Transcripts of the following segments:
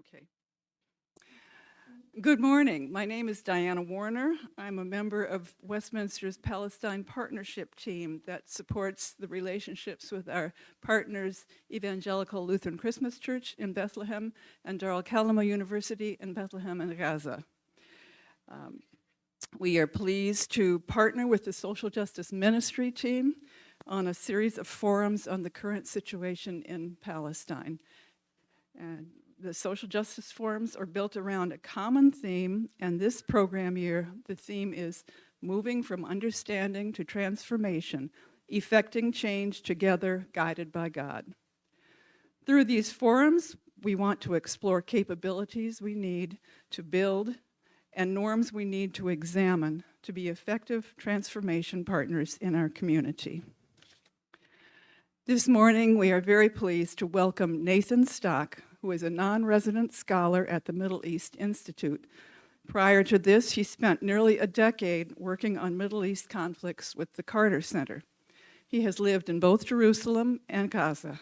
Okay. Good morning. My name is Diana Warner. I'm a member of Westminster's Palestine Partnership Team that supports the relationships with our partners, Evangelical Lutheran Christmas Church in Bethlehem and Dar al-Kalima University in Bethlehem and Gaza. We are pleased to partner with the Social Justice Ministry team on a series of forums on the current situation in Palestine. And the social justice forums are built around a common theme, and this program year, the theme is moving from understanding to transformation, effecting change together, guided by God. Through these forums, we want to explore capabilities we need to build and norms we need to examine to be effective transformation partners in our community. This morning, we are very pleased to welcome Nathan Stock, who is a non-resident scholar at the Middle East Institute. Prior to this, he spent nearly a decade working on Middle East conflicts with the Carter Center. He has lived in both Jerusalem and Gaza.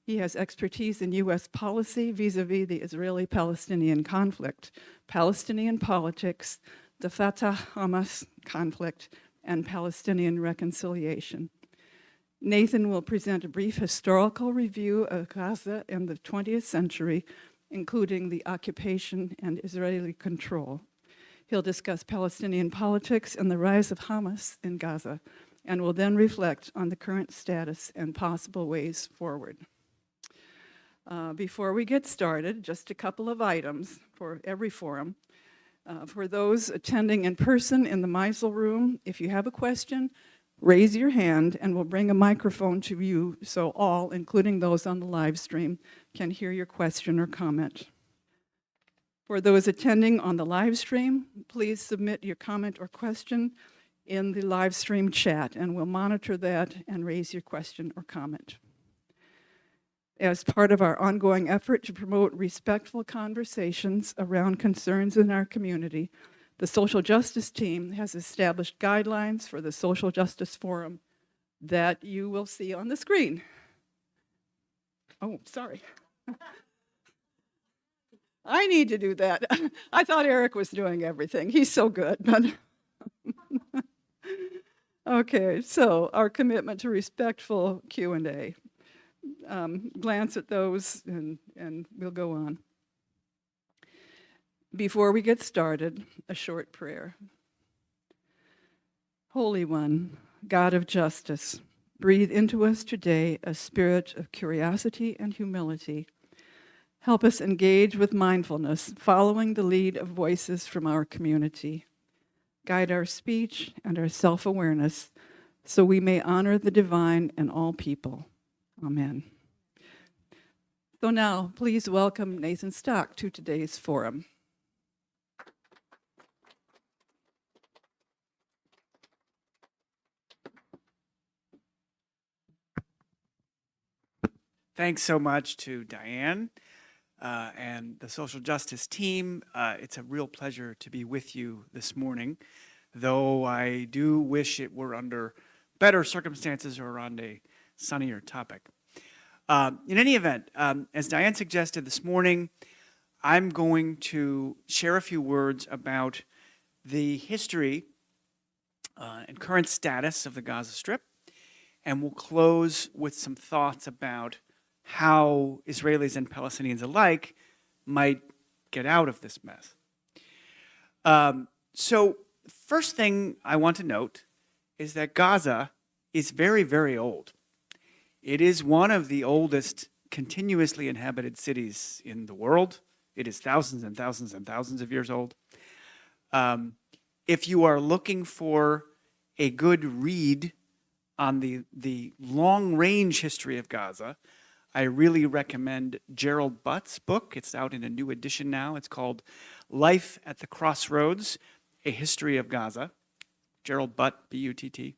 He has expertise in U.S. policy vis-a-vis the Israeli-Palestinian conflict, Palestinian politics, the Fatah-Hamas conflict, and Palestinian reconciliation. Nathan will present a brief historical review of Gaza in the 20th century, including the occupation and Israeli control. He'll discuss Palestinian politics and the rise of Hamas in Gaza, and will then reflect on the current status and possible ways forward. Before we get started, just a couple of items for every forum. For those attending in person in the Meisel room, if you have a question, raise your hand and we'll bring a microphone to you so all, including those on the live stream, can hear your question or comment. For those attending on the live stream, please submit your comment or question in the live stream chat and we'll monitor that and raise your question or comment. As part of our ongoing effort to promote respectful conversations around concerns in our community, the Social Justice Team has established guidelines for the Social Justice Forum that you will see on the screen. Oh, sorry. I need to do that. I thought Eric was doing everything. He's so good. But okay, so our commitment to respectful Q&A. Glance at those and we'll go on. Before we get started, a short prayer. Holy One, God of justice, breathe into us today a spirit of curiosity and humility. Help us engage with mindfulness, following the lead of voices from our community. Guide our speech and our self-awareness so we may honor the divine and all people. Amen. So now, please welcome Nathan Stock to today's forum. Thanks so much to Diane and the social justice team. It's a real pleasure to be with you this morning, though I do wish it were under better circumstances or on a sunnier topic. In any event, as Diane suggested this morning, I'm going to share a few words about the history and current status of the Gaza Strip, and we'll close with some thoughts about how Israelis and Palestinians alike might get out of this mess. So first thing I want to note is that Gaza is very, very old. It is one of the oldest continuously inhabited cities in the world. It is thousands and thousands and thousands of years old. If you are looking for a good read on the long-range history of Gaza, I really recommend Gerald Butt's book. It's out in a new edition now. It's called Life at the Crossroads, A History of Gaza. Gerald Butt, B-U-T-T.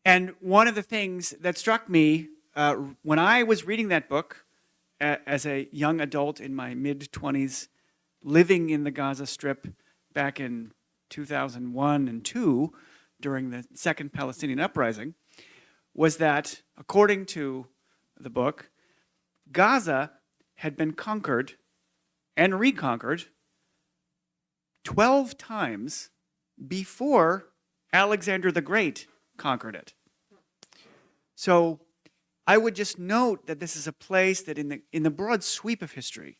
And one of the things that struck me when I was reading that book as a young adult in my mid-20s, living in the Gaza Strip back in 2001 and 2 during the Second Palestinian Uprising, was that, according to the book, Gaza had been conquered and reconquered 12 times before Alexander the Great conquered it. So I would just note that this is a place that in the broad sweep of history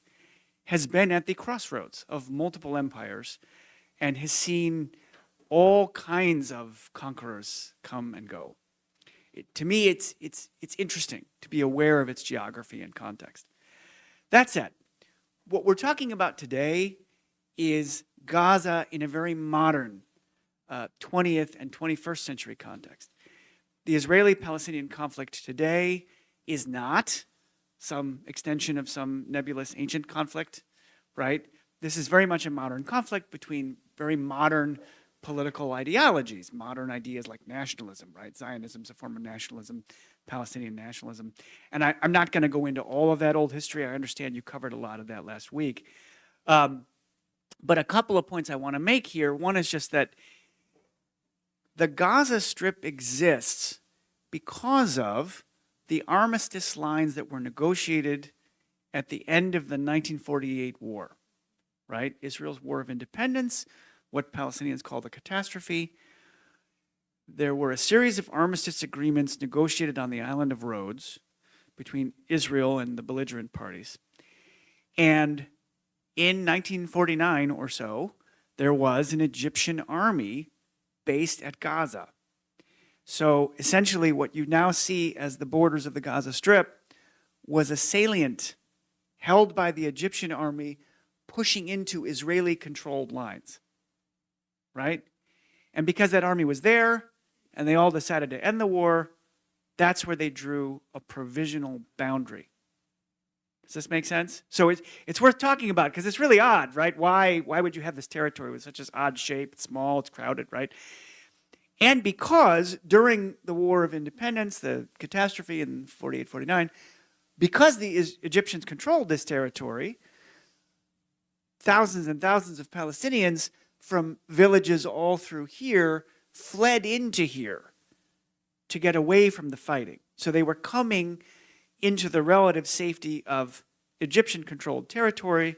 has been at the crossroads of multiple empires and has seen all kinds of conquerors come and go. To me, it's interesting to be aware of its geography and context. That said, what we're talking about today is Gaza in a very modern 20th and 21st century context. The Israeli-Palestinian conflict today is not some extension of some nebulous ancient conflict, right? This is very much a modern conflict between very modern political ideologies, modern ideas like nationalism, right? Zionism is a form of nationalism, Palestinian nationalism. And I'm not going to go into all of that old history. I understand you covered a lot of that last week. But a couple of points I want to make here. One is just that the Gaza Strip exists because of the armistice lines that were negotiated at the end of the 1948 war, right? Israel's War of Independence, what Palestinians call the catastrophe. There were a series of armistice agreements negotiated on the island of Rhodes between Israel and the belligerent parties. And in 1949 or so, there was an Egyptian army based at Gaza. So essentially what you now see as the borders of the Gaza Strip was a salient held by the Egyptian army pushing into Israeli-controlled lines, right? And because that army was there and they all decided to end the war, that's where they drew a provisional boundary. Does this make sense? So it's worth talking about because it's really odd, right? Why would you have this territory with such an odd shape? It's small, it's crowded, right? And because during the War of Independence, the catastrophe in 48, 49, because the Egyptians controlled this territory, thousands and thousands of Palestinians from villages all through here fled into here to get away from the fighting. So they were coming into the relative safety of Egyptian-controlled territory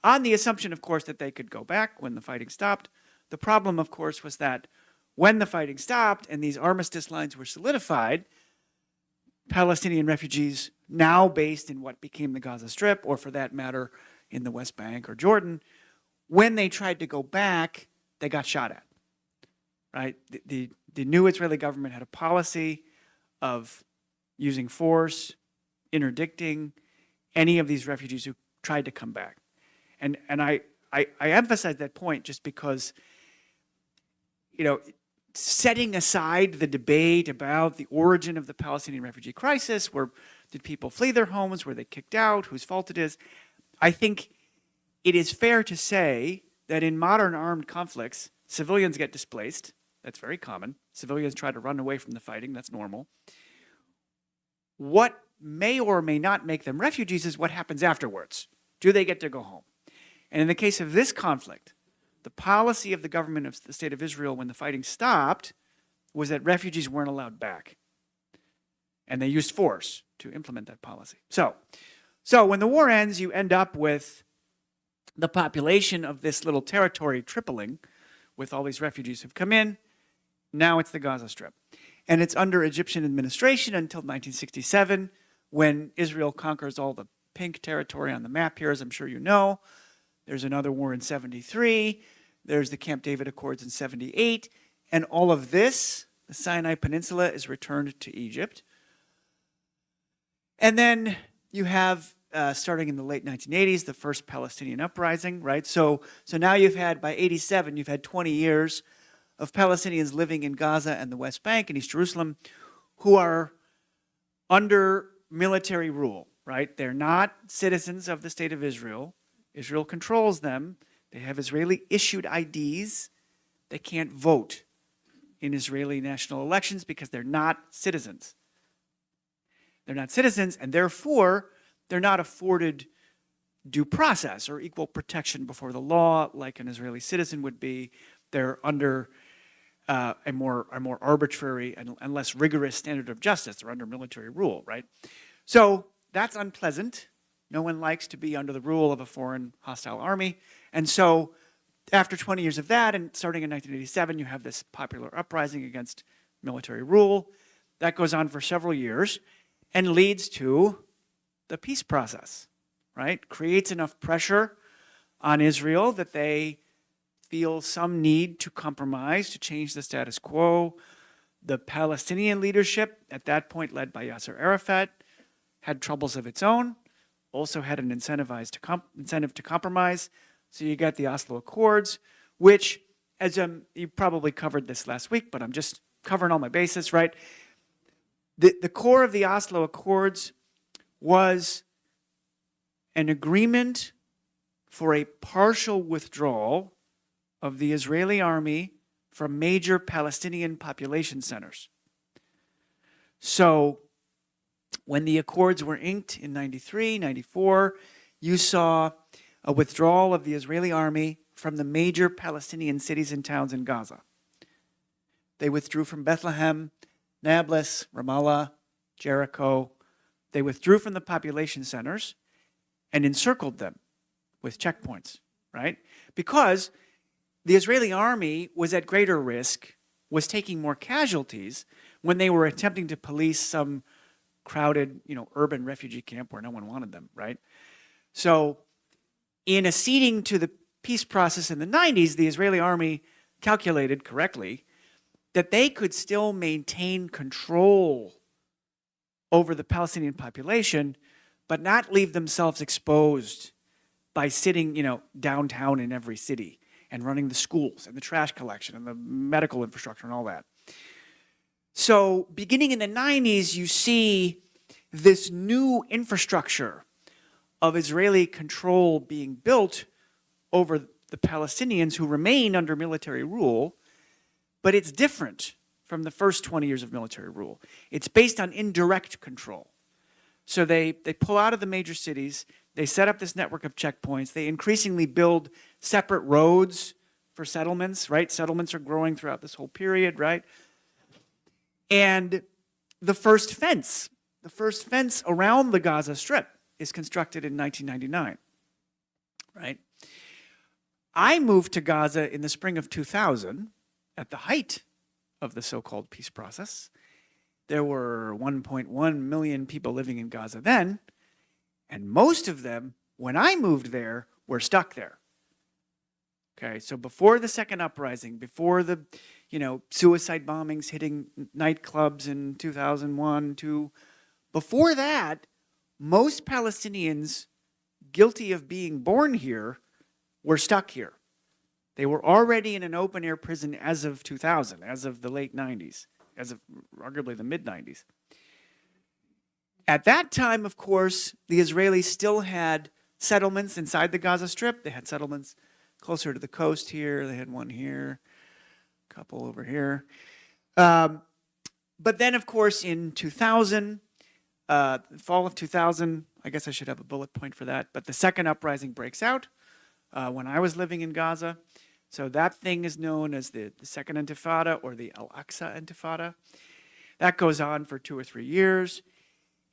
on the assumption, of course, that they could go back when the fighting stopped. The problem, of course, was that when the fighting stopped and these armistice lines were solidified, Palestinian refugees now based in what became the Gaza Strip, or for that matter, in the West Bank or Jordan, when they tried to go back, they got shot at, right? The new Israeli government had a policy of using force, interdicting any of these refugees who tried to come back. And I emphasize that point just because, you know, setting aside the debate about the origin of the Palestinian refugee crisis, where did people flee their homes, were they kicked out, whose fault it is, I think it is fair to say that in modern armed conflicts, civilians get displaced. That's very common. Civilians try to run away from the fighting. That's normal. What may or may not make them refugees is what happens afterwards. Do they get to go home? And in the case of this conflict, the policy of the government of the State of Israel when the fighting stopped was that refugees weren't allowed back. And they used force to implement that policy. So when the war ends, you end up with the population of this little territory tripling with all these refugees who've come in. Now it's the Gaza Strip. And it's under Egyptian administration until 1967, when Israel conquers all the pink territory on the map here, as I'm sure you know. There's another war in 73. There's the Camp David Accords in 78. And all of this, the Sinai Peninsula, is returned to Egypt. And then you have, starting in the late 1980s, the first Palestinian uprising, right? So now you've had, by 87, you've had 20 years of Palestinians living in Gaza and the West Bank and East Jerusalem who are under military rule, right? They're not citizens of the State of Israel. Israel controls them. They have Israeli-issued IDs. They can't vote in Israeli national elections because they're not citizens. They're not citizens, and therefore, they're not afforded due process or equal protection before the law like an Israeli citizen would be. They're under a more arbitrary and less rigorous standard of justice. They're under military rule, right? So that's unpleasant. No one likes to be under the rule of a foreign hostile army. And so after 20 years of that, and starting in 1987, you have this popular uprising against military rule. That goes on for several years and leads to the peace process, right? Creates enough pressure on Israel that they feel some need to compromise, to change the status quo. The Palestinian leadership, at that point led by Yasser Arafat, had troubles of its own, also had an incentive to compromise. So you got the Oslo Accords, which, as you probably covered this last week, but I'm just covering all my bases, right? The core of the Oslo Accords was an agreement for a partial withdrawal of the Israeli army from major Palestinian population centers. So when the accords were inked in 93, 94, you saw a withdrawal of the Israeli army from the major Palestinian cities and towns in Gaza. They withdrew from Bethlehem, Nablus, Ramallah, Jericho. They withdrew from the population centers and encircled them with checkpoints, right? Because the Israeli army was at greater risk, was taking more casualties when they were attempting to police some crowded, urban refugee camp where no one wanted them, right? So in acceding to the peace process in the 90s, the Israeli army calculated correctly that they could still maintain control over the Palestinian population, but not leave themselves exposed by sitting, downtown in every city and running the schools and the trash collection and the medical infrastructure and all that. So beginning in the 90s, you see this new infrastructure of Israeli control being built over the Palestinians who remain under military rule, but it's different from the first 20 years of military rule. It's based on indirect control. So they pull out of the major cities, they set up this network of checkpoints, they increasingly build separate roads for settlements, right? Settlements are growing throughout this whole period, right? And the first fence around the Gaza Strip is constructed in 1999, right? I moved to Gaza in the spring of 2000 at the height of the so-called peace process. There were 1.1 million people living in Gaza then, and most of them, when I moved there, were stuck there. Okay, so before the second uprising, before the, suicide bombings hitting nightclubs in 2001, before that, most Palestinians guilty of being born here were stuck here. They were already in an open-air prison as of 2000, as of the late 90s, as of arguably the mid-90s. At that time, of course, the Israelis still had settlements inside the Gaza Strip. They had settlements closer to the coast here. They had one here, a couple over here. But then, of course, in 2000, fall of 2000, I guess I should have a bullet point for that, but the second uprising breaks out when I was living in Gaza. So that thing is known as the Second Intifada or the Al-Aqsa Intifada. That goes on for 2 or 3 years,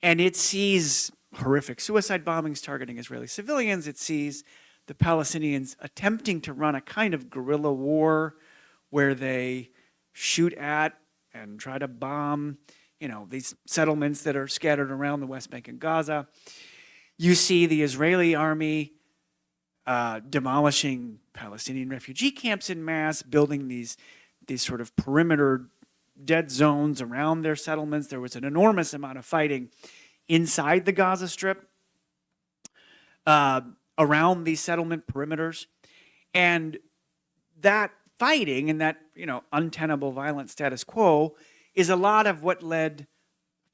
and it sees horrific suicide bombings targeting Israeli civilians. It sees the Palestinians attempting to run a kind of guerrilla war where they shoot at and try to bomb, these settlements that are scattered around the West Bank and Gaza. You see the Israeli army demolishing Palestinian refugee camps en masse, building these sort of perimeter dead zones around their settlements. There was an enormous amount of fighting inside the Gaza Strip, around these settlement perimeters. And that fighting and that, untenable violent status quo is a lot of what led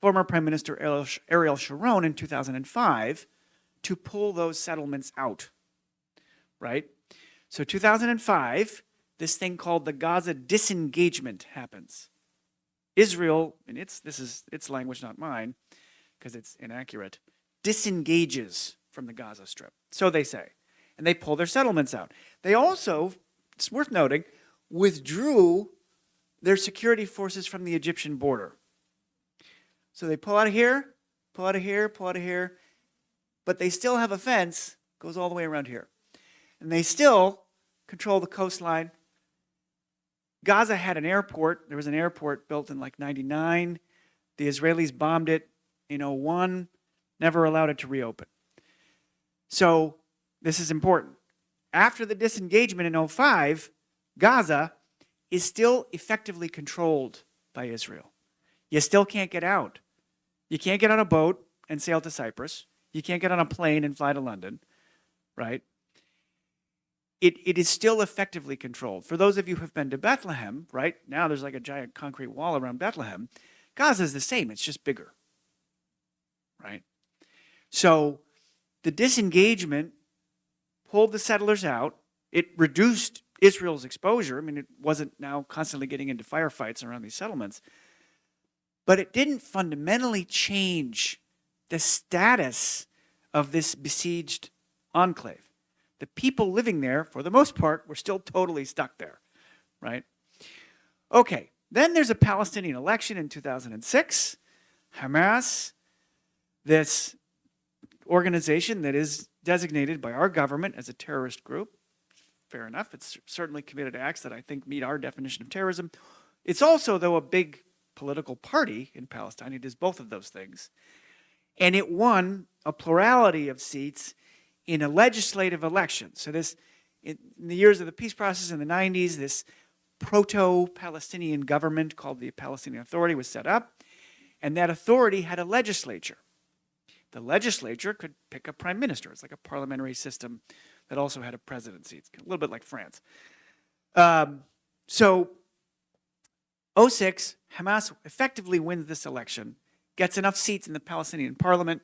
former Prime Minister Ariel Sharon in 2005 to pull those settlements out, right? So 2005, this thing called the Gaza disengagement happens. Israel, and this is its language, not mine, because it's inaccurate, disengages from the Gaza Strip. So they say. And they pull their settlements out. They also, it's worth noting, withdrew their security forces from the Egyptian border. So they pull out of here, pull out of here, pull out of here. but they still have a fence, goes all the way around here. And they still control the coastline. Gaza had an airport. There was an airport built in like 99. The Israelis bombed it in 01, never allowed it to reopen. So this is important. After the disengagement in 05, Gaza is still effectively controlled by Israel. You still can't get out. You can't get on a boat and sail to Cyprus. You can't get on a plane and fly to London, right? It is still effectively controlled. For those of you who have been to Bethlehem, right, now there's like a giant concrete wall around Bethlehem. Gaza is the same, it's just bigger, right? So the disengagement pulled the settlers out. It reduced Israel's exposure. I mean, it wasn't now constantly getting into firefights around these settlements. But it didn't fundamentally change the status of this besieged enclave. The people living there, for the most part, were still totally stuck there, right? Okay, then there's a Palestinian election in 2006. Hamas, this organization that is designated by our government as a terrorist group, fair enough, it's certainly committed acts that I think meet our definition of terrorism. It's also, though, a big political party in Palestine. It is both of those things. And it won a plurality of seats in a legislative election. So this, in the years of the peace process in the 90s, this proto-Palestinian government called the Palestinian Authority was set up, and that authority had a legislature. The legislature could pick a prime minister. It's like a parliamentary system that also had a presidency. It's a little bit like France. So 06, Hamas effectively wins this election, gets enough seats in the Palestinian parliament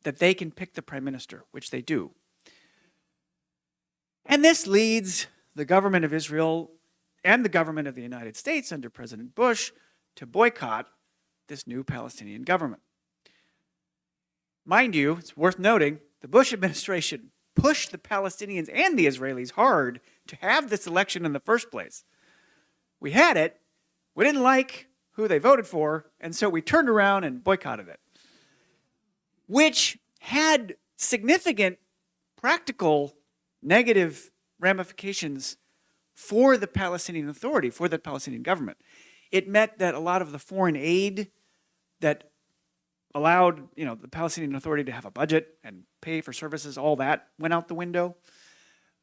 that they can pick the prime minister, which they do. And this leads the government of Israel and the government of the United States under President Bush to boycott this new Palestinian government. Mind you, it's worth noting, the Bush administration pushed the Palestinians and the Israelis hard to have this election in the first place. We had it, we didn't like who they voted for, and so we turned around and boycotted it, which had significant practical negative ramifications for the Palestinian Authority, for the Palestinian government. It meant that a lot of the foreign aid that allowed, the Palestinian Authority to have a budget and pay for services, all that went out the window.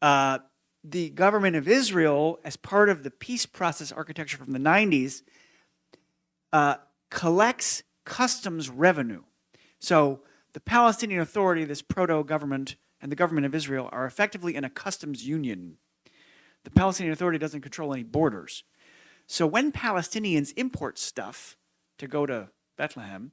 The government of Israel, as part of the peace process architecture from the 90s, collects customs revenue. So the Palestinian Authority, this proto-government, and the government of Israel are effectively in a customs union. The Palestinian Authority doesn't control any borders. So when Palestinians import stuff to go to Bethlehem,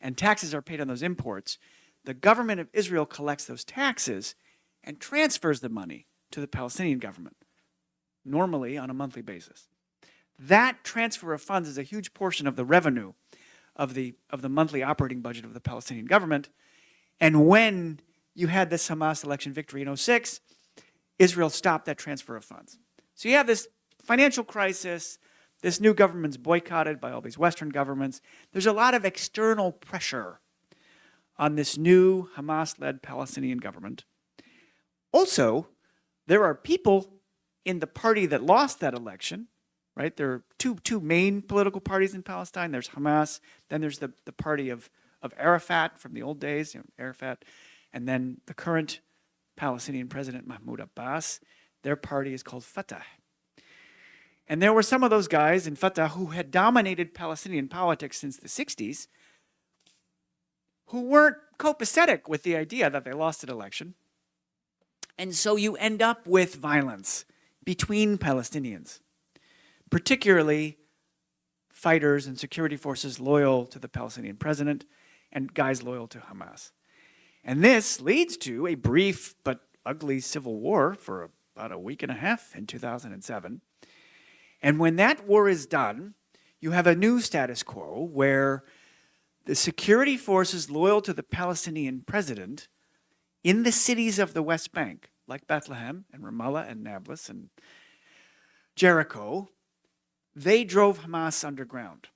and taxes are paid on those imports, the government of Israel collects those taxes and transfers the money to the Palestinian government, normally on a monthly basis. That transfer of funds is a huge portion of the revenue of the monthly operating budget of the Palestinian government. And when you had this Hamas election victory in 06, Israel stopped that transfer of funds. So you have this financial crisis. This new government's boycotted by all these Western governments. There's a lot of external pressure on this new Hamas-led Palestinian government. Also, there are people in the party that lost that election, right? There are two main political parties in Palestine. There's Hamas, then there's the party of Arafat from the old days, Arafat, and then the current Palestinian president, Mahmoud Abbas. Their party is called Fatah. And there were some of those guys in Fatah who had dominated Palestinian politics since the 60s who weren't copacetic with the idea that they lost an election. And so you end up with violence between Palestinians, particularly fighters and security forces loyal to the Palestinian president and guys loyal to Hamas. And this leads to a brief but ugly civil war for about a week and a half in 2007. And when that war is done, you have a new status quo where the security forces loyal to the Palestinian president in the cities of the West Bank, like Bethlehem and Ramallah and Nablus and Jericho, they drove Hamas underground.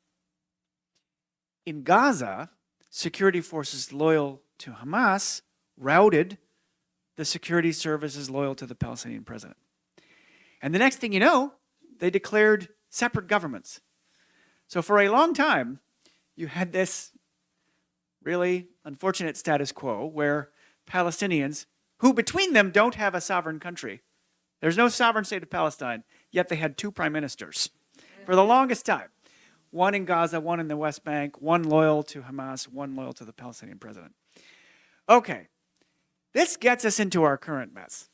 In Gaza, security forces loyal to Hamas routed the security services loyal to the Palestinian president. And the next thing you know, they declared separate governments. So for a long time, you had this really unfortunate status quo where Palestinians, who between them don't have a sovereign country, there's no sovereign state of Palestine, yet they had two prime ministers for the longest time. One in Gaza, one in the West Bank, one loyal to Hamas, one loyal to the Palestinian president. Okay, this gets us into our current mess.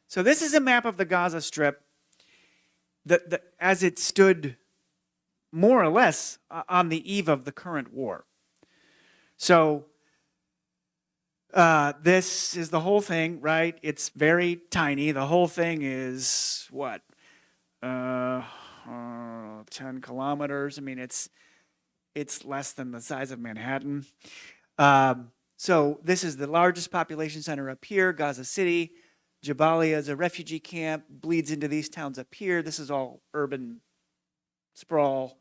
So this is a map of the Gaza Strip as it stood more or less on the eve of the current war. So this is the whole thing, right? It's very tiny. The whole thing is, what, 10 kilometers. I mean, it's less than the size of Manhattan. So this is the largest population center up here, Gaza City. Jabalia is a refugee camp, bleeds into these towns up here. This is all urban sprawl.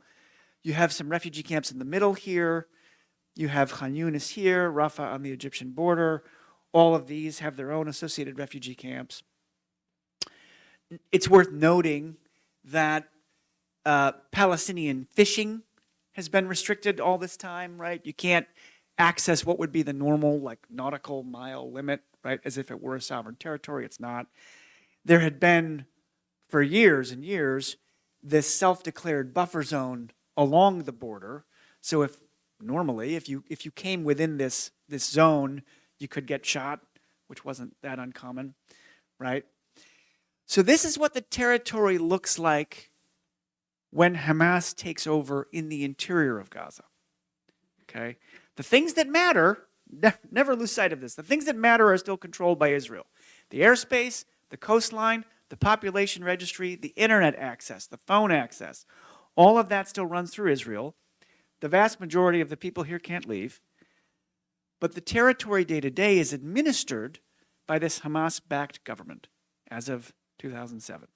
You have some refugee camps in the middle here. You have Khan Yunis here, Rafah on the Egyptian border. All of these have their own associated refugee camps. It's worth noting that Palestinian fishing has been restricted all this time, right? You can't access what would be the normal, like, nautical mile limit, right? As if it were a sovereign territory. It's not. There had been, for years and years, this self-declared buffer zone along the border. So if you came within this zone, you could get shot, which wasn't that uncommon, right? So this is what the territory looks like when Hamas takes over in the interior of Gaza. Okay? The things that matter, never lose sight of this, the things that matter are still controlled by Israel. The airspace, the coastline, the population registry, the internet access, the phone access, all of that still runs through Israel. The vast majority of the people here can't leave. But the territory day to day is administered by this Hamas-backed government as of 2007.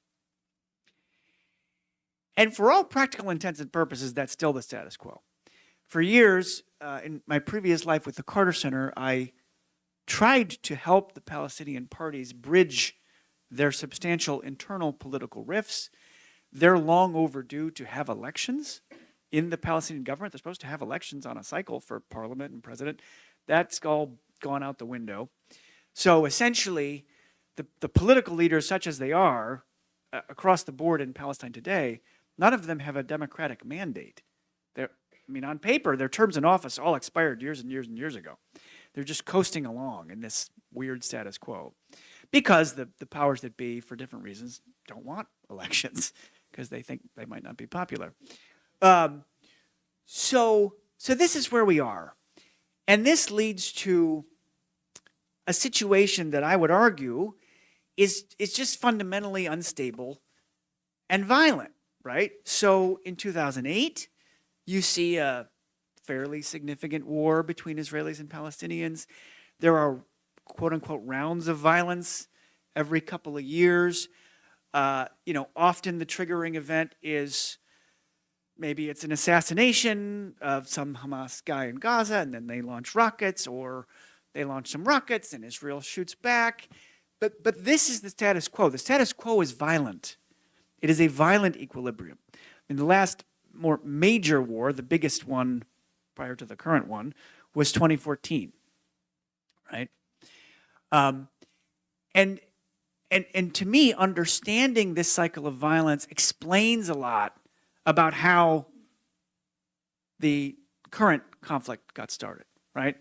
And for all practical intents and purposes, that's still the status quo. For years, in my previous life with the Carter Center, I tried to help the Palestinian parties bridge their substantial internal political rifts. They're long overdue to have elections in the Palestinian government. They're supposed to have elections on a cycle for parliament and president. That's all gone out the window. So essentially, the political leaders, such as they are, across the board in Palestine today, none of them have a democratic mandate. On paper, their terms in office all expired years and years and years ago. They're just coasting along in this weird status quo because the powers that be, for different reasons, don't want elections because they think they might not be popular. So this is where we are. And this leads to a situation that I would argue is just fundamentally unstable and violent, right? So in 2008, you see a fairly significant war between Israelis and Palestinians. There are, quote-unquote, rounds of violence every couple of years. Often the triggering event is maybe it's an assassination of some Hamas guy in Gaza, and then they launch rockets, or they launch some rockets, and Israel shoots back. But this is the status quo. The status quo is violent. It is a violent equilibrium. In the last more major war, the biggest one prior to the current one, was 2014, right? And to me, understanding this cycle of violence explains a lot about how the current conflict got started, right?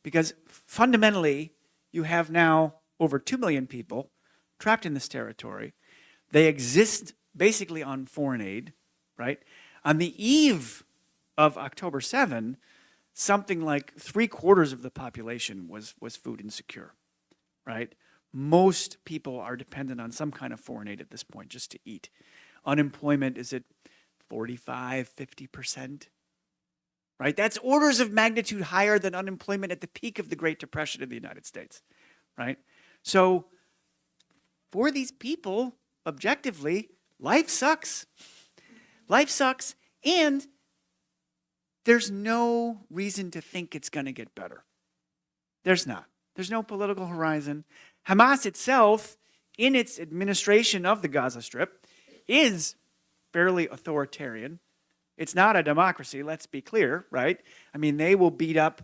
Because fundamentally, you have now over 2 million people trapped in this territory. They exist basically on foreign aid, right? On the eve of October 7, something like 3/4 of the population was food insecure, right? Most people are dependent on some kind of foreign aid at this point just to eat. Unemployment is at 45, 50%, right? That's orders of magnitude higher than unemployment at the peak of the Great Depression in the United States, right? So for these people, objectively, life sucks. Life sucks, and there's no reason to think it's going to get better. There's not. There's no political horizon. Hamas itself, in its administration of the Gaza Strip, is fairly authoritarian. It's not a democracy, let's be clear, right? I mean, they will beat up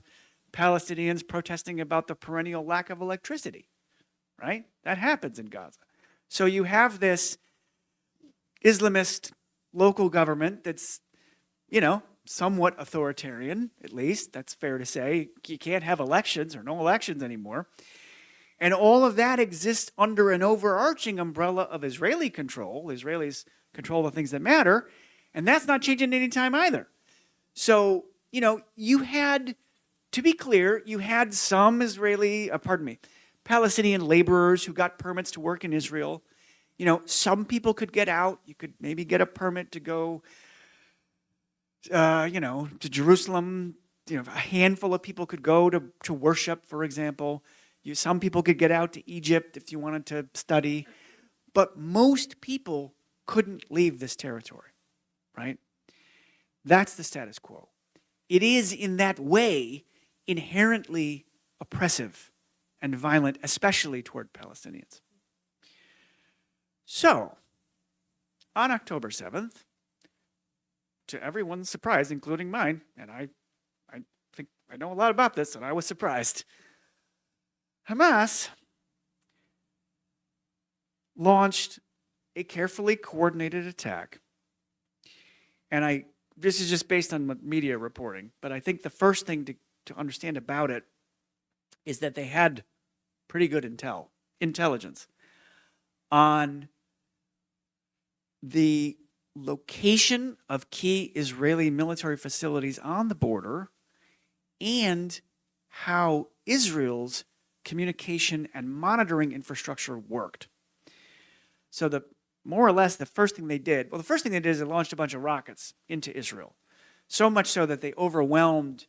Palestinians protesting about the perennial lack of electricity, right? That happens in Gaza. So you have this Islamist local government that's, somewhat authoritarian, at least. That's fair to say. You can't have elections or no elections anymore. And all of that exists under an overarching umbrella of Israeli control. Israelis control the things that matter. And that's not changing any time either. So, you had, to be clear, you had some Palestinian laborers who got permits to work in Israel. Some people could get out. You could maybe get a permit to go, to Jerusalem. A handful of people could go to worship, for example. Some people could get out to Egypt if you wanted to study. But most people couldn't leave this territory, right? That's the status quo. It is, in that way, inherently oppressive and violent, especially toward Palestinians. So, on October 7th, to everyone's surprise, including mine, and I think I know a lot about this, and I was surprised, Hamas launched a carefully coordinated attack. And this is just based on media reporting, but I think the first thing to understand about it is that they had pretty good intelligence on the location of key Israeli military facilities on the border and how Israel's communication and monitoring infrastructure worked. So more or less the first thing they did is they launched a bunch of rockets into Israel. So much so that they overwhelmed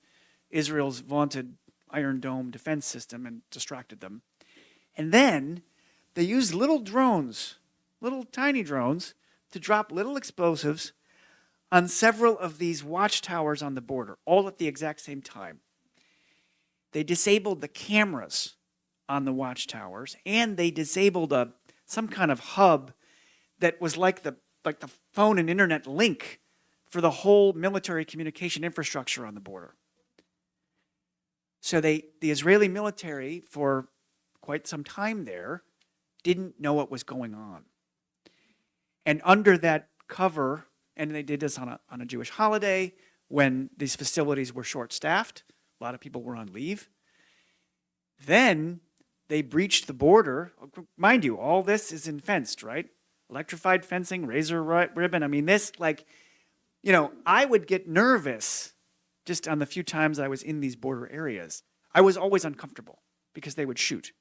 Israel's vaunted Iron Dome defense system and distracted them. And then they used little tiny drones, to drop little explosives on several of these watchtowers on the border, all at the exact same time. They disabled the cameras on the watchtowers, and they disabled some kind of hub that was like the phone and internet link for the whole military communication infrastructure on the border. So the Israeli military, for quite some time there, didn't know what was going on. And under that cover, and they did this on a Jewish holiday when these facilities were short-staffed, a lot of people were on leave. Then they breached the border. Mind you, all this is fenced, right? Electrified fencing, razor ribbon. I mean, I would get nervous just on the few times I was in these border areas. I was always uncomfortable because they would shoot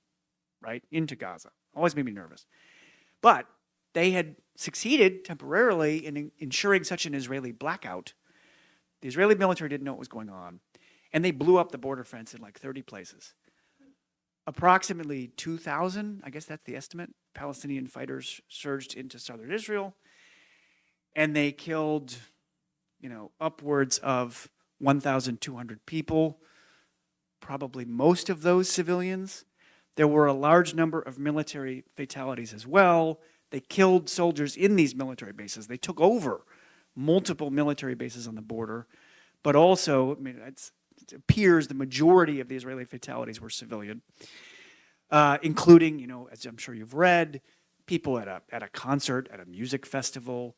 right into Gaza. Always made me nervous. But they had succeeded temporarily in ensuring such an Israeli blackout. The Israeli military didn't know what was going on, and they blew up the border fence in 30 places. Approximately 2,000, I guess that's the estimate, Palestinian fighters surged into southern Israel, and they killed, upwards of 1,200 people, probably most of those civilians. There were a large number of military fatalities as well. They killed soldiers in these military bases. They took over multiple military bases on the border, but also, it appears the majority of the Israeli fatalities were civilian, including, as I'm sure you've read, people at a concert, at a music festival.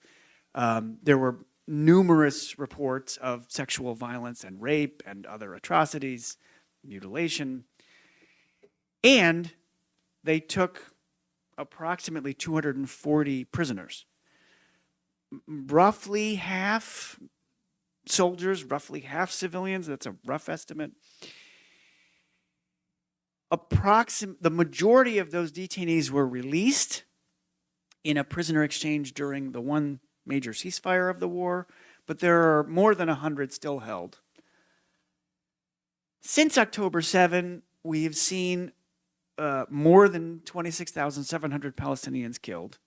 There were numerous reports of sexual violence and rape and other atrocities, mutilation. And they took approximately 240 prisoners. Roughly half soldiers, roughly half civilians. That's a rough estimate. The majority of those detainees were released in a prisoner exchange during the one major ceasefire of the war, but there are more than 100 still held. Since October 7, we have seen more than 26,700 Palestinians killed.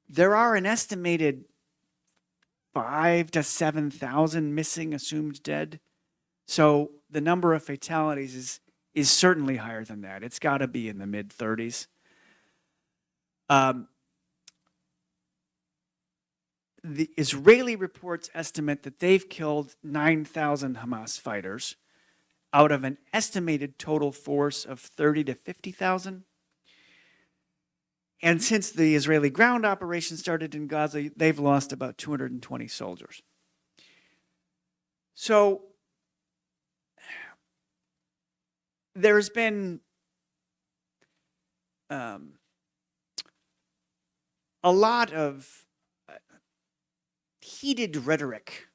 There are an estimated 5,000 to 7,000 missing, assumed dead. So the number of fatalities is certainly higher than that. It's got to be in the mid-30s. The Israeli reports estimate that they've killed 9,000 Hamas fighters out of an estimated total force of 30 to 50,000. And since the Israeli ground operation started in Gaza, they've lost about 220 soldiers. So there's been a lot of heated rhetoric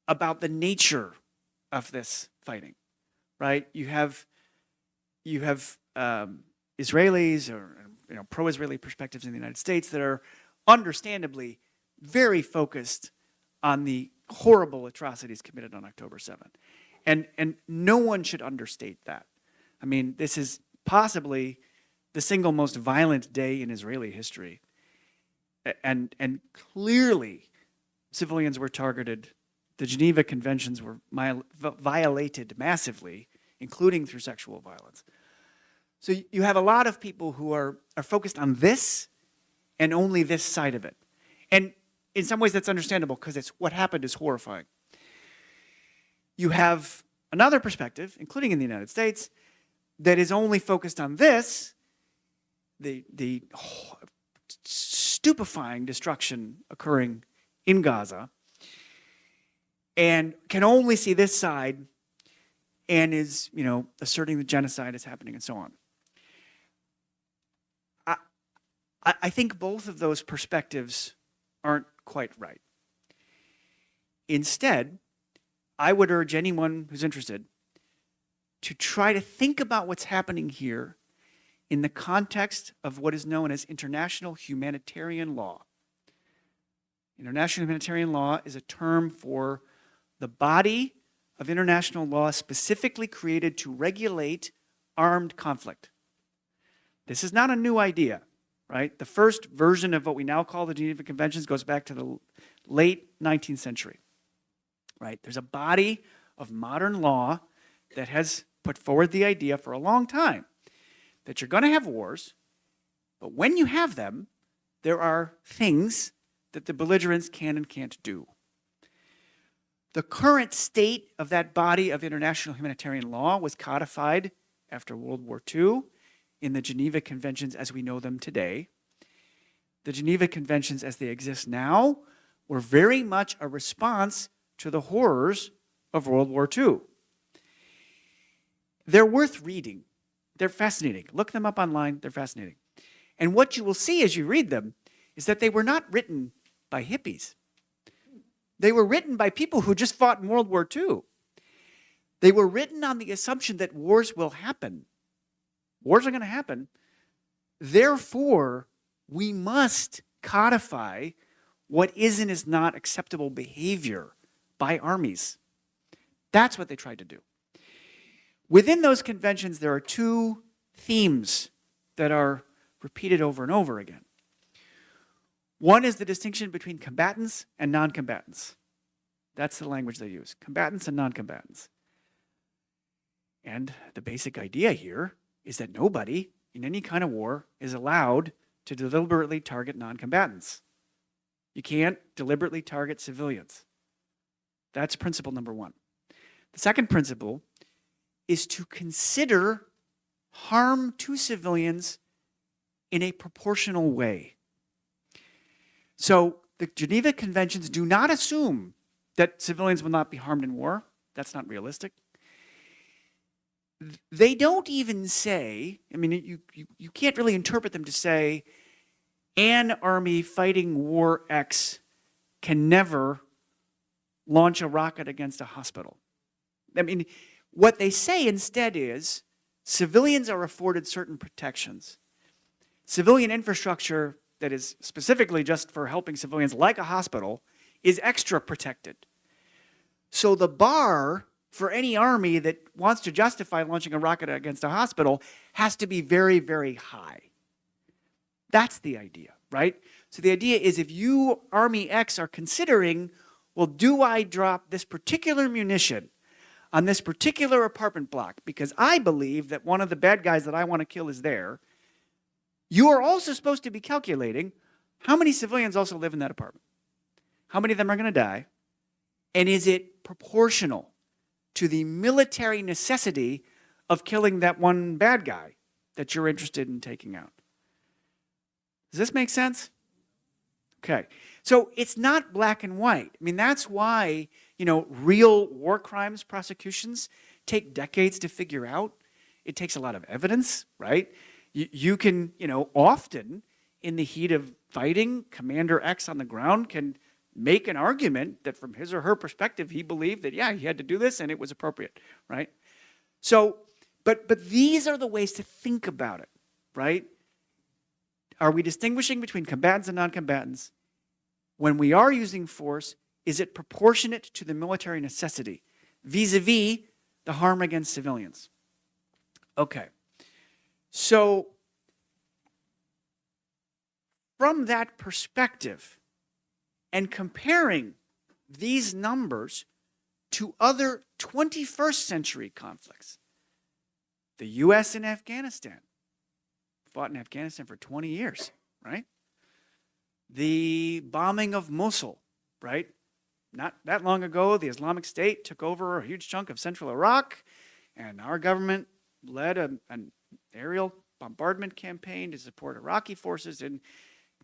about the nature of this fighting, right? You have Israelis or pro-Israeli perspectives in the United States that are understandably very focused on the horrible atrocities committed on October 7th. And no one should understate that. I mean, this is possibly the single most violent day in Israeli history. And clearly, civilians were targeted. The Geneva Conventions were violated massively, including through sexual violence. So you have a lot of people who are focused on this and only this side of it. And in some ways that's understandable because it's what happened is horrifying. You have another perspective, including in the United States, that is only focused on this, the stupefying destruction occurring in Gaza, and can only see this side and is, asserting the genocide is happening and so on. I think both of those perspectives aren't quite right. Instead, I would urge anyone who's interested to try to think about what's happening here in the context of what is known as international humanitarian law. International humanitarian law is a term for the body of international law specifically created to regulate armed conflict. This is not a new idea, right? The first version of what we now call the Geneva Conventions goes back to the late 19th century, right? There's a body of modern law that has put forward the idea for a long time that you're going to have wars, but when you have them, there are things that the belligerents can and can't do. The current state of that body of international humanitarian law was codified after World War II in the Geneva Conventions as we know them today. The Geneva Conventions as they exist now were very much a response to the horrors of World War II. They're worth reading. They're fascinating. Look them up online. They're fascinating. And what you will see as you read them is that they were not written by hippies. They were written by people who just fought in World War II. They were written on the assumption that wars will happen. Wars are going to happen. Therefore, we must codify what is and is not acceptable behavior by armies. That's what they tried to do. Within those conventions, there are two themes that are repeated over and over again. One is the distinction between combatants and non-combatants. That's the language they use, combatants and non-combatants. And the basic idea here is that nobody in any kind of war is allowed to deliberately target non-combatants. You can't deliberately target civilians. That's principle number one. The second principle is to consider harm to civilians in a proportional way. So the Geneva Conventions do not assume that civilians will not be harmed in war. That's not realistic. They don't even say, you can't really interpret them to say, an army fighting war X can never launch a rocket against a hospital. What they say instead is civilians are afforded certain protections. Civilian infrastructure that is specifically just for helping civilians, like a hospital, is extra protected. So the bar for any army that wants to justify launching a rocket against a hospital has to be very, very high. That's the idea, right? So the idea is if you, Army X, are considering, well, do I drop this particular munition on this particular apartment block because I believe that one of the bad guys that I want to kill is there, you are also supposed to be calculating how many civilians also live in that apartment. How many of them are going to die? And is it proportional to the military necessity of killing that one bad guy that you're interested in taking out? Does this make sense? Okay. So it's not black and white. I mean, that's why, real war crimes prosecutions take decades to figure out. It takes a lot of evidence, right? You can, often in the heat of fighting, Commander X on the ground can make an argument that from his or her perspective, he believed that, yeah, he had to do this and it was appropriate, right? So, but these are the ways to think about it, right? Are we distinguishing between combatants and non-combatants? When we are using force, is it proportionate to the military necessity vis-a-vis the harm against civilians? Okay. So, from that perspective, and comparing these numbers to other 21st century conflicts, the U.S. and Afghanistan fought in Afghanistan for 20 years, right? The bombing of Mosul, right? Not that long ago, the Islamic State took over a huge chunk of central Iraq, and our government led an aerial bombardment campaign to support Iraqi forces in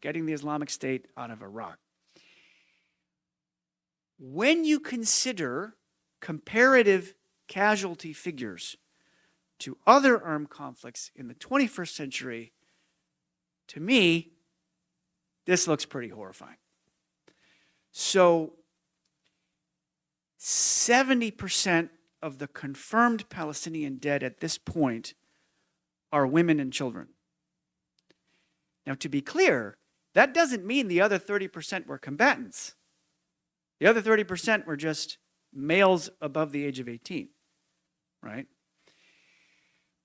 getting the Islamic State out of Iraq. When you consider comparative casualty figures to other armed conflicts in the 21st century, to me, this looks pretty horrifying. So, 70% of the confirmed Palestinian dead at this point are women and children. Now, to be clear, that doesn't mean the other 30% were combatants. The other 30% were just males above the age of 18, right?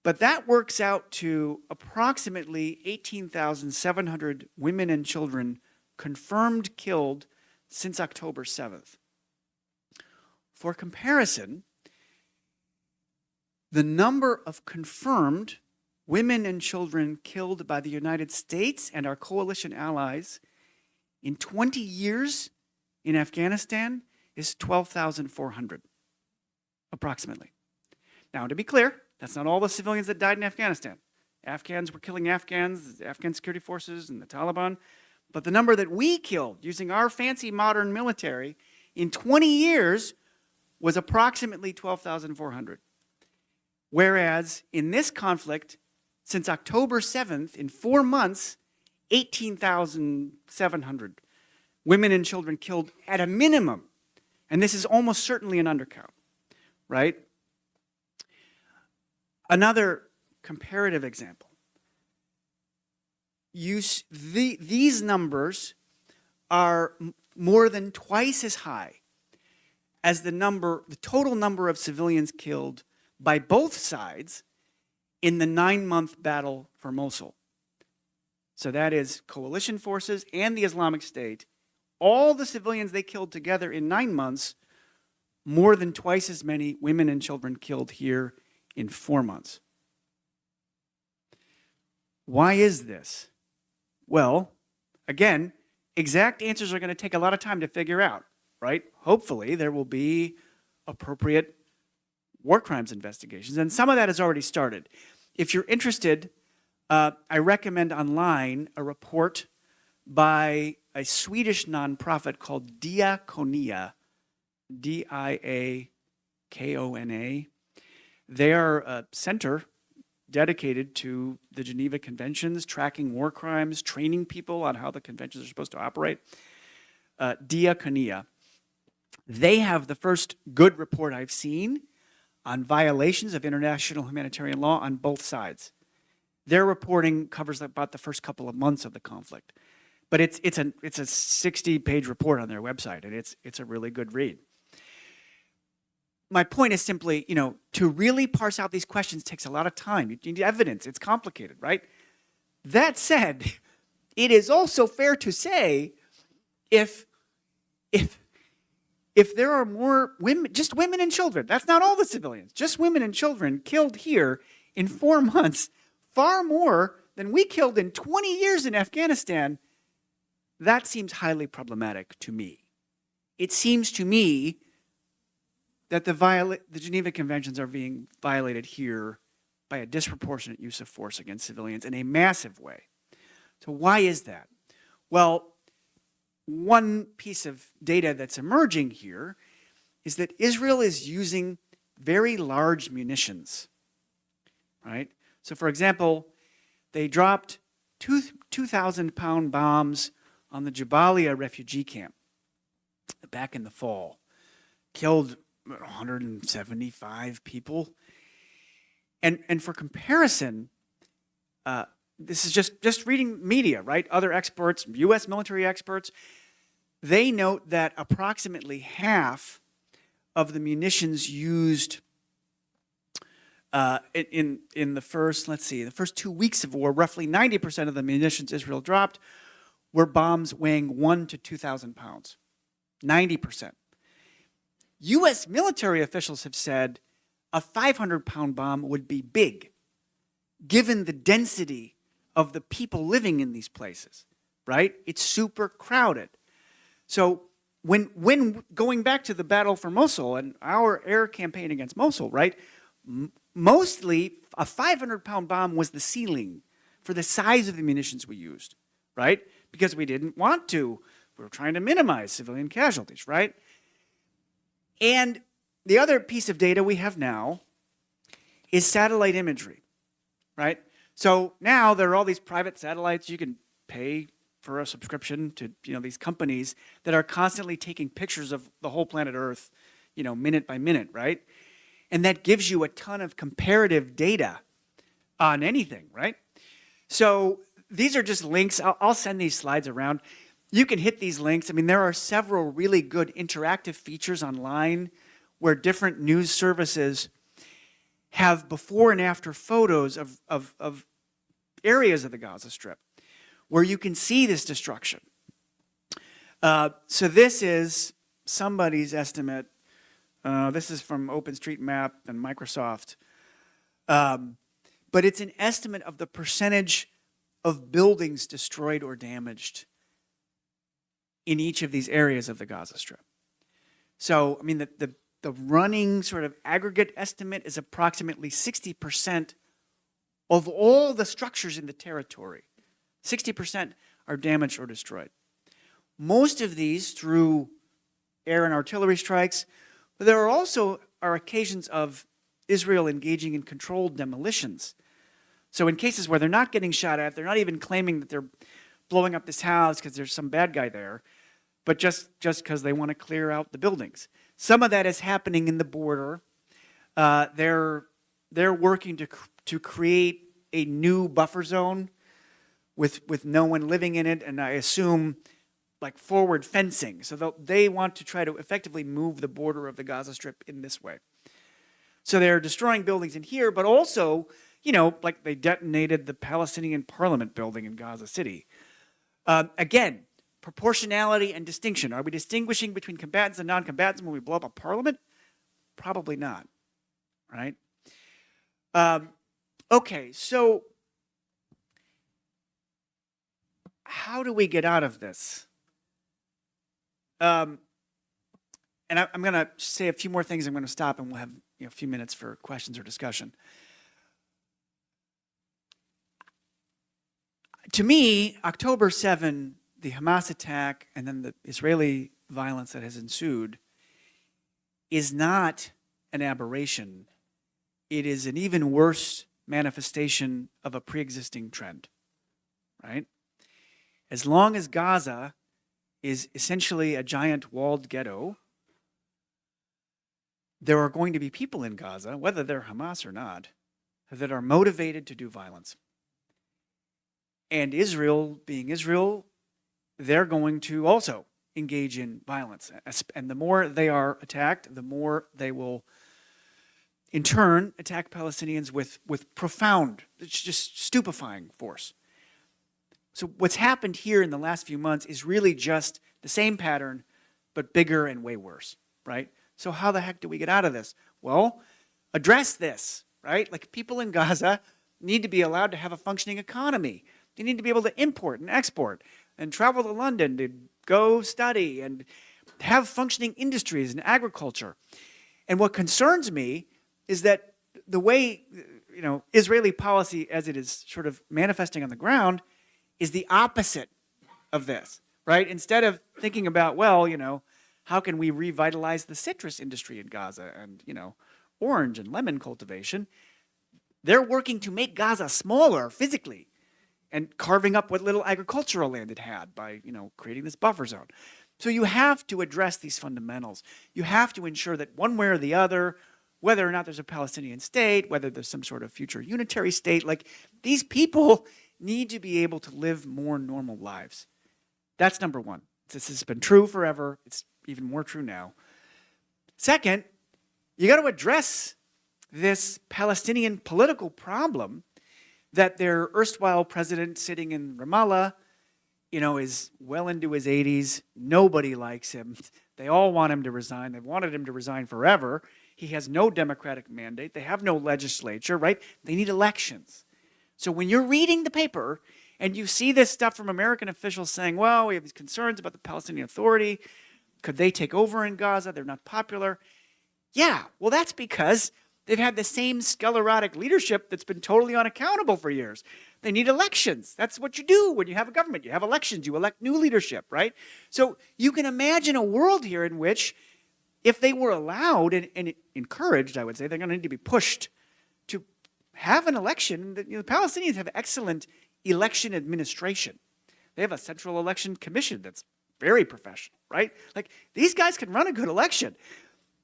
But that works out to approximately 18,700 women and children confirmed killed since October 7th. For comparison, the number of confirmed women and children killed by the United States and our coalition allies in 20 years in Afghanistan is 12,400, approximately. Now, to be clear, that's not all the civilians that died in Afghanistan. Afghans were killing Afghans, the Afghan security forces, and the Taliban. But the number that we killed using our fancy modern military in 20 years was approximately 12,400. Whereas in this conflict, since October 7th, in 4 months, 18,700 women and children killed at a minimum. And this is almost certainly an undercount, right? Another comparative example. These numbers are more than twice as high as the total number of civilians killed by both sides in the 9-month battle for Mosul. So that is coalition forces and the Islamic State. All the civilians they killed together in 9 months, more than twice as many women and children killed here in 4 months. Why is this? Well, again, exact answers are going to take a lot of time to figure out, right? Hopefully, there will be appropriate war crimes investigations, and some of that has already started. If you're interested, I recommend online a report by a Swedish nonprofit called Diakonia, Diakona. They are a center dedicated to the Geneva Conventions, tracking war crimes, training people on how the conventions are supposed to operate. Diakonia. They have the first good report I've seen on violations of international humanitarian law on both sides. Their reporting covers about the first couple of months of the conflict. But it's a 60-page report on their website, and it's a really good read. My point is simply, to really parse out these questions takes a lot of time. You need evidence. It's complicated, right? That said, it is also fair to say if if there are more women, just women and children, that's not all the civilians, just women and children killed here in 4 months, far more than we killed in 20 years in Afghanistan, that seems highly problematic to me. It seems to me that the Geneva Conventions are being violated here by a disproportionate use of force against civilians in a massive way. So why is that? Well, one piece of data that's emerging here is that Israel is using very large munitions, right? So for example, they dropped 2,000-pound bombs on the Jabalia refugee camp back in the fall, killed 175 people. And for comparison, this is just reading media, right? Other experts, U.S. military experts, they note that approximately half of the munitions used in the first, the first 2 weeks of war, roughly 90% of the munitions Israel dropped were bombs weighing 1,000 to 2,000 pounds. 90%. U.S. military officials have said a 500-pound bomb would be big, given the density of the people living in these places, right? It's super crowded. So when going back to the battle for Mosul and our air campaign against Mosul, right? Mostly a 500-pound bomb was the ceiling for the size of the munitions we used, right? Because we didn't want to. We were trying to minimize civilian casualties, right? And the other piece of data we have now is satellite imagery, right? So now there are all these private satellites. You can pay for a subscription to these companies that are constantly taking pictures of the whole planet Earth, minute by minute, right? And that gives you a ton of comparative data on anything, right? So these are just links. I'll send these slides around. You can hit these links. I mean, there are several really good interactive features online where different news services have before and after photos of areas of the Gaza Strip where you can see this destruction. So this is somebody's estimate. This is from OpenStreetMap and Microsoft. But it's an estimate of the percentage of buildings destroyed or damaged in each of these areas of the Gaza Strip. So, I mean, the running sort of aggregate estimate is approximately 60% of all the structures in the territory. 60% are damaged or destroyed. Most of these through air and artillery strikes, but there are also occasions of Israel engaging in controlled demolitions. So in cases where they're not getting shot at, they're not even claiming that they're blowing up this house because there's some bad guy there, but just because they want to clear out the buildings. Some of that is happening in the border. They're working to create a new buffer zone with no one living in it, and I assume like forward fencing. So they want to try to effectively move the border of the Gaza Strip in this way. So they're destroying buildings in here, but also, like they detonated the Palestinian parliament building in Gaza City. Again, proportionality and distinction. Are we distinguishing between combatants and non-combatants when we blow up a parliament? Probably not, right? Okay, so how do we get out of this? And I'm going to say a few more things. I'm going to stop and we'll have a few minutes for questions or discussion. To me, October 7, the Hamas attack and then the Israeli violence that has ensued is not an aberration. It is an even worse manifestation of a pre-existing trend, right? As long as Gaza is essentially a giant walled ghetto, there are going to be people in Gaza, whether they're Hamas or not, that are motivated to do violence. And Israel, being Israel, they're going to also engage in violence. And the more they are attacked, the more they will, in turn, attack Palestinians with profound, it's just stupefying force. So what's happened here in the last few months is really just the same pattern, but bigger and way worse. right? So how the heck do we get out of this? Well, address this, right? Like people in Gaza need to be allowed to have a functioning economy. They need to be able to import and export and travel to London to go study and have functioning industries and agriculture. And what concerns me is that the way, Israeli policy as it is sort of manifesting on the ground is the opposite of this, right? Instead of thinking about, well, how can we revitalize the citrus industry in Gaza and, orange and lemon cultivation, they're working to make Gaza smaller physically and carving up what little agricultural land it had by, creating this buffer zone. So you have to address these fundamentals. You have to ensure that one way or the other, whether or not there's a Palestinian state, whether there's some sort of future unitary state, like these people need to be able to live more normal lives. That's number one. This has been true forever. It's even more true now. Second, you got to address this Palestinian political problem that their erstwhile president sitting in Ramallah, is well into his 80s. Nobody likes him. They all want him to resign. They've wanted him to resign forever. He has no democratic mandate. They have no legislature, right? They need elections. So when you're reading the paper and you see this stuff from American officials saying, well, we have these concerns about the Palestinian Authority. Could they take over in Gaza? They're not popular. Yeah, well, that's because they've had the same sclerotic leadership that's been totally unaccountable for years. They need elections. That's what you do when you have a government. You have elections. You elect new leadership, right? So you can imagine a world here in which if they were allowed and encouraged, I would say, they're going to need to be pushed to have an election. The Palestinians have excellent election administration. They have a central election commission that's very professional, right? Like these guys can run a good election,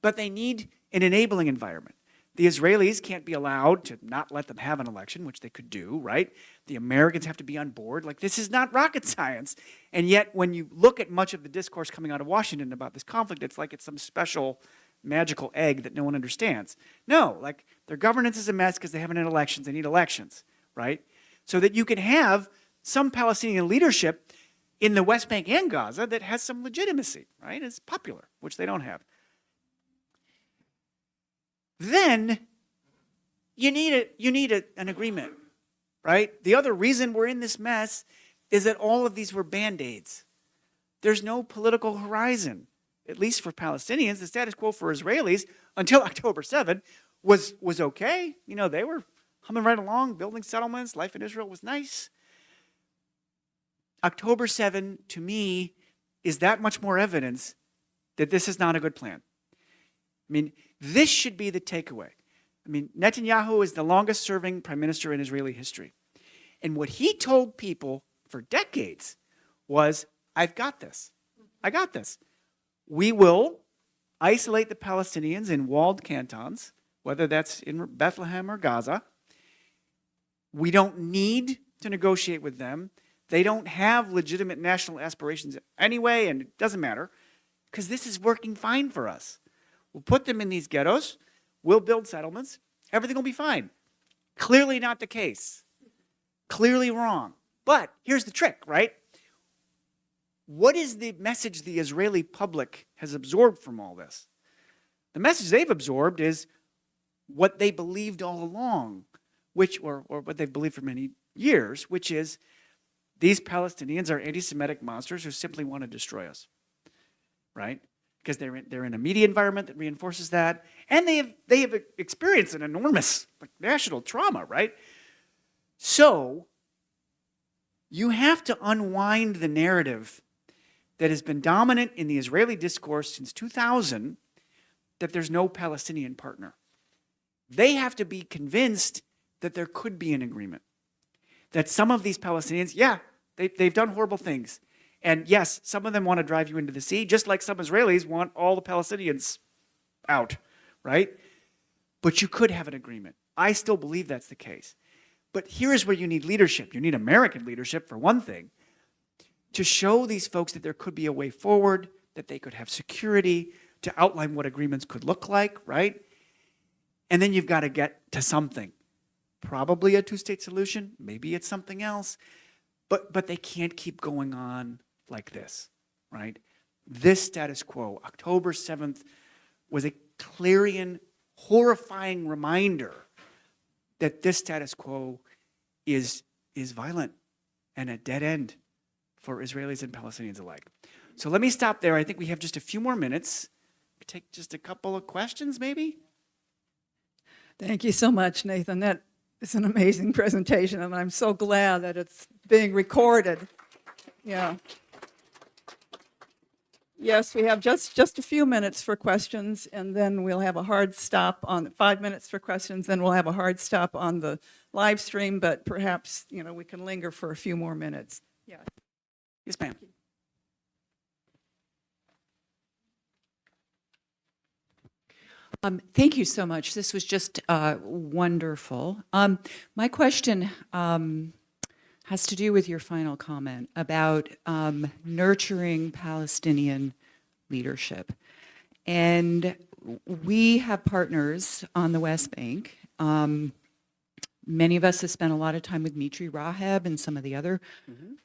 but they need an enabling environment. The Israelis can't be allowed to not let them have an election, which they could do, right? The Americans have to be on board. Like, this is not rocket science. And yet, when you look at much of the discourse coming out of Washington about this conflict, it's like it's some special magical egg that no one understands. No, like, their governance is a mess because they haven't had elections. They need elections, right? So that you can have some Palestinian leadership in the West Bank and Gaza that has some legitimacy, right? It's popular, which they don't have. Then you need an agreement, right? The other reason we're in this mess is that all of these were Band-Aids. There's no political horizon, at least for Palestinians. The status quo for Israelis until October 7 was okay. They were humming right along, building settlements. Life in Israel was nice. October 7, to me, is that much more evidence that this is not a good plan. I mean, this should be the takeaway. I mean, Netanyahu is the longest serving prime minister in Israeli history. And what he told people for decades was, I've got this. I got this. We will isolate the Palestinians in walled cantons, whether that's in Bethlehem or Gaza. We don't need to negotiate with them. They don't have legitimate national aspirations anyway, and it doesn't matter, because this is working fine for us. We'll put them in these ghettos. We'll build settlements. Everything will be fine. Clearly not the case. Clearly wrong. But here's the trick, right? What is the message the Israeli public has absorbed from all this? The message they've absorbed is what they believed all along, or what they've believed for many years, which is these Palestinians are anti-Semitic monsters who simply want to destroy us, right? Because they're in a media environment that reinforces that, and they have experienced an enormous national trauma, right? So you have to unwind the narrative that has been dominant in the Israeli discourse since 2000 that there's no Palestinian partner. They have to be convinced that there could be an agreement, that some of these Palestinians, they've done horrible things. And yes, some of them want to drive you into the sea, just like some Israelis want all the Palestinians out, right? But you could have an agreement. I still believe that's the case. But here's where you need leadership. You need American leadership, for one thing, to show these folks that there could be a way forward, that they could have security, to outline what agreements could look like, right? And then you've got to get to something. Probably a two-state solution. Maybe it's something else. But they can't keep going on like this, right? This status quo, October 7th was a clarion, horrifying reminder that this status quo is violent and a dead end for Israelis and Palestinians alike. So let me stop there. I think we have just a few more minutes. Take just a couple of questions, maybe? Thank you so much, Nathan. That is an amazing presentation, and I'm so glad that it's being recorded. Yeah. Yes, we have just a few minutes for questions, and then we'll have a hard stop on 5 minutes for questions, then we'll have a hard stop on the live stream, but perhaps, we can linger for a few more minutes. Yeah. Yes, ma'am. Thank you so much. This was just wonderful. My question has to do with your final comment about nurturing Palestinian leadership. And we have partners on the West Bank. Many of us have spent a lot of time with Mitri Raheb and some of the other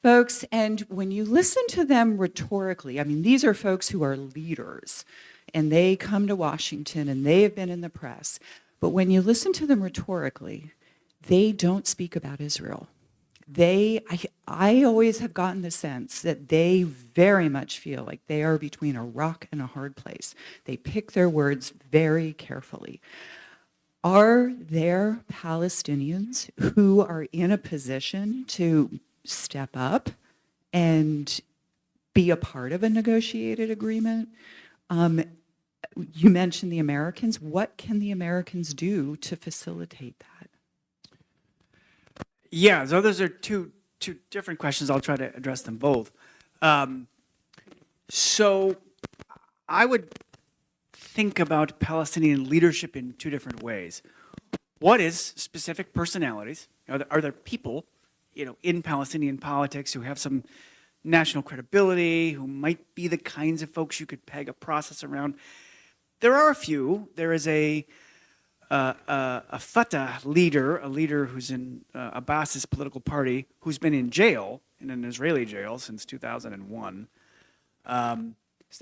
folks. And when you listen to them rhetorically, these are folks who are leaders, and they come to Washington and they have been in the press. But when you listen to them rhetorically, they don't speak about Israel. I always have gotten the sense that they very much feel like they are between a rock and a hard place. They pick their words very carefully. Are there Palestinians who are in a position to step up and be a part of a negotiated agreement? You mentioned the Americans. What can the Americans do to facilitate that? Yeah, so those are two different questions. I'll try to address them both. So I would think about Palestinian leadership in two different ways. One is specific personalities. Are there people, in Palestinian politics who have some national credibility, who might be the kinds of folks you could peg a process around? There are a few. There is a Fatah leader, a leader who's in Abbas's political party, who's been in jail, in an Israeli jail since 2001.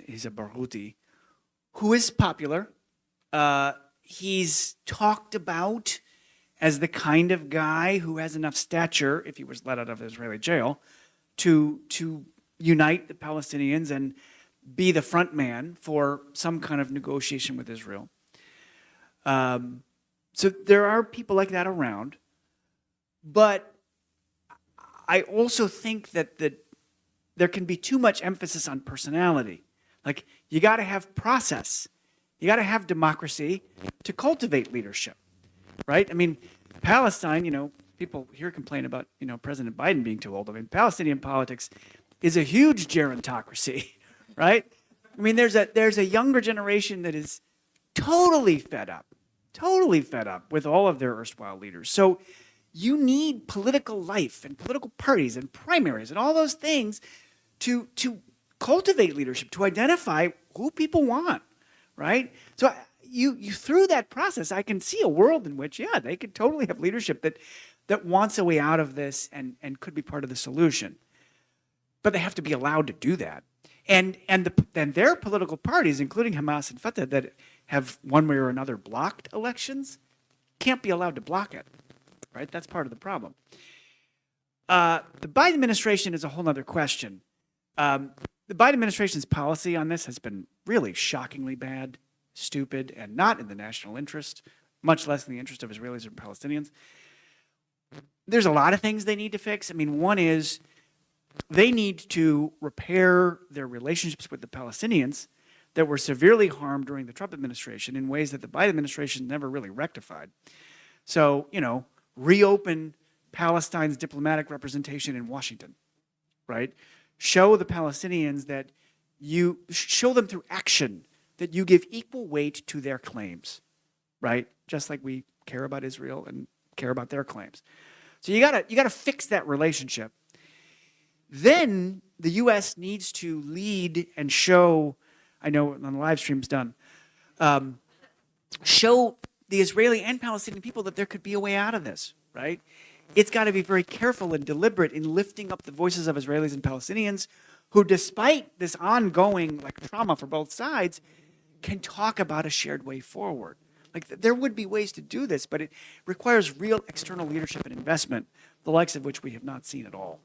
He's a Barghouti, who is popular. He's talked about as the kind of guy who has enough stature, if he was let out of Israeli jail, to unite the Palestinians and be the front man for some kind of negotiation with Israel. So there are people like that around, but I also think that there can be too much emphasis on personality. Like, you got to have process. You got to have democracy to cultivate leadership, right? Palestine, people here complain about, President Biden being too old. Palestinian politics is a huge gerontocracy, right? There's a younger generation that is totally fed up with all of their erstwhile leaders. So you need political life and political parties and primaries and all those things to cultivate leadership, to identify who people want, right? So you through that process, I can see a world in which, they could totally have leadership that wants a way out of this and could be part of the solution. But they have to be allowed to do that. And their political parties, including Hamas and Fatah, that have one way or another blocked elections, can't be allowed to block it, right? That's part of the problem. The Biden administration is a whole other question. The Biden administration's policy on this has been really shockingly bad, stupid, and not in the national interest, much less in the interest of Israelis or Palestinians. There's a lot of things they need to fix. One is they need to repair their relationships with the Palestinians that were severely harmed during the Trump administration in ways that the Biden administration never really rectified. So, reopen Palestine's diplomatic representation in Washington, right? Show the Palestinians that you show them through action that you give equal weight to their claims, right? Just like we care about Israel and care about their claims. So you gotta fix that relationship. Then the U.S. needs to lead and show, I know when the live stream's done, show the Israeli and Palestinian people that there could be a way out of this, right? It's got to be very careful and deliberate in lifting up the voices of Israelis and Palestinians who, despite this ongoing trauma for both sides, can talk about a shared way forward. Like there would be ways to do this, but it requires real external leadership and investment, the likes of which we have not seen at all.